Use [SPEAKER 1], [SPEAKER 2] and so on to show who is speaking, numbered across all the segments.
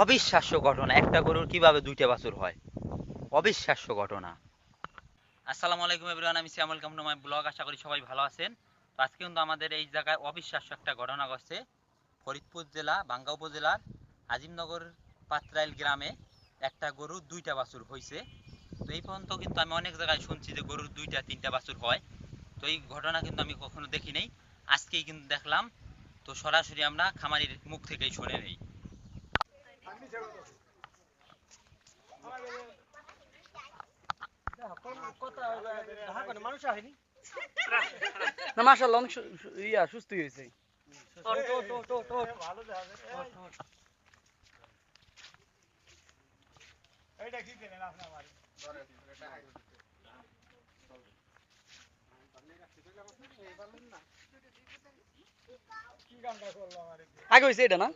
[SPEAKER 1] অবিশ্বাস্য ঘটনা, একটা গরুর কিভাবে দুইটা বাছুর হয়, অবিশ্বাস্য ঘটনা। আসসালামু আলাইকুম এভরিওয়ান, আমি শ্যামল কাম টু মাই ব্লগ। আশা করি সবাই ভালো আছেন। তো আজকে কিন্তু আমাদের এই জায়গায় অবিশ্বাস্য একটা ঘটনা ঘটছে। ফরিদপুর জেলা বাঙ্গা উপজেলার আজিমনগর পাত্রাইল গ্রামে একটা গরুর দুইটা বাছুর হয়েছে। তো এই পর্যন্ত কিন্তু আমি অনেক জায়গায় শুনছি যে গরুর দুইটা তিনটা বাছুর হয়, তো এই ঘটনা কিন্তু আমি কখনো দেখি নাই, আজকেই কিন্তু দেখলাম। তো সরাসরি আমরা খামারির মুখ থেকেই শুনে নেই।
[SPEAKER 2] না মাশাআল্লাহ অনেক সুস্থ হয়েছে। আগে হয়েছে এটা না?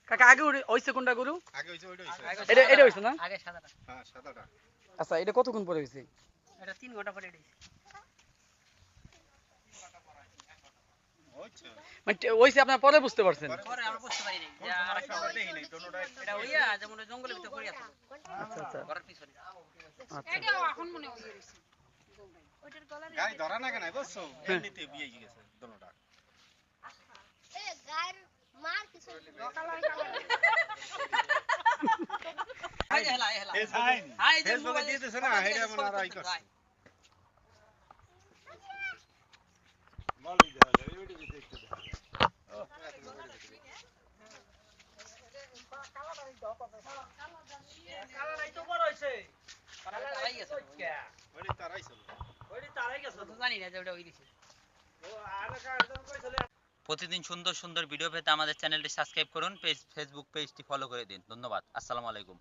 [SPEAKER 2] কাকা আগে হইছে কোনটা গরু? এটা হইছে না?
[SPEAKER 3] আগে সাদাটা।
[SPEAKER 4] হ্যাঁ, সাদাটা।
[SPEAKER 2] আচ্ছা এটা কতক্ষণ পরে হইছে?
[SPEAKER 3] এটা 3 ঘন্টা পরে দিছি।
[SPEAKER 4] হচ্ছে।
[SPEAKER 2] মানে হইছে আপনারা পরে বুঝতে পারছেন?
[SPEAKER 3] পরে আমরা বুঝতে পারি নাই যে আরেকটা
[SPEAKER 4] দেখি নাই, দোনোটাই।
[SPEAKER 3] এটা হইয়া যেমন ওই জঙ্গলের ভিতরে পড়ে আছে।
[SPEAKER 2] আচ্ছা আচ্ছা
[SPEAKER 3] ঘরের পিছনে।
[SPEAKER 2] আচ্ছা।
[SPEAKER 5] এটাও এখন মনে হয়ে গেছে ওইটার গলার
[SPEAKER 4] গাড়ি ধরা না কেন বুঝছো? এমনিতে বিয়ে গেছে দোনোটা।
[SPEAKER 5] গায়ের মার কিছু
[SPEAKER 3] হাই হেলা হেলা।
[SPEAKER 4] এই সাইন।
[SPEAKER 3] হাই যে
[SPEAKER 4] ফেসবুকে
[SPEAKER 3] মোবাইল
[SPEAKER 4] দিয়ে দিছে না, হেডা মনে আর আই করছে। মালি দেয়া যায়, ওইটা দিয়ে দেখতে দাও। ওইটা তারাই ছিল।
[SPEAKER 3] জানি না যে ওটা ওই দিছে।
[SPEAKER 1] প্রতিদিন সুন্দর সুন্দর ভিডিও পেতে আমাদের চ্যানেলটি সাবস্ক্রাইব করুন, ফেসবুক পেজটি ফলো করে দিন। ধন্যবাদ। আসসালামু আলাইকুম।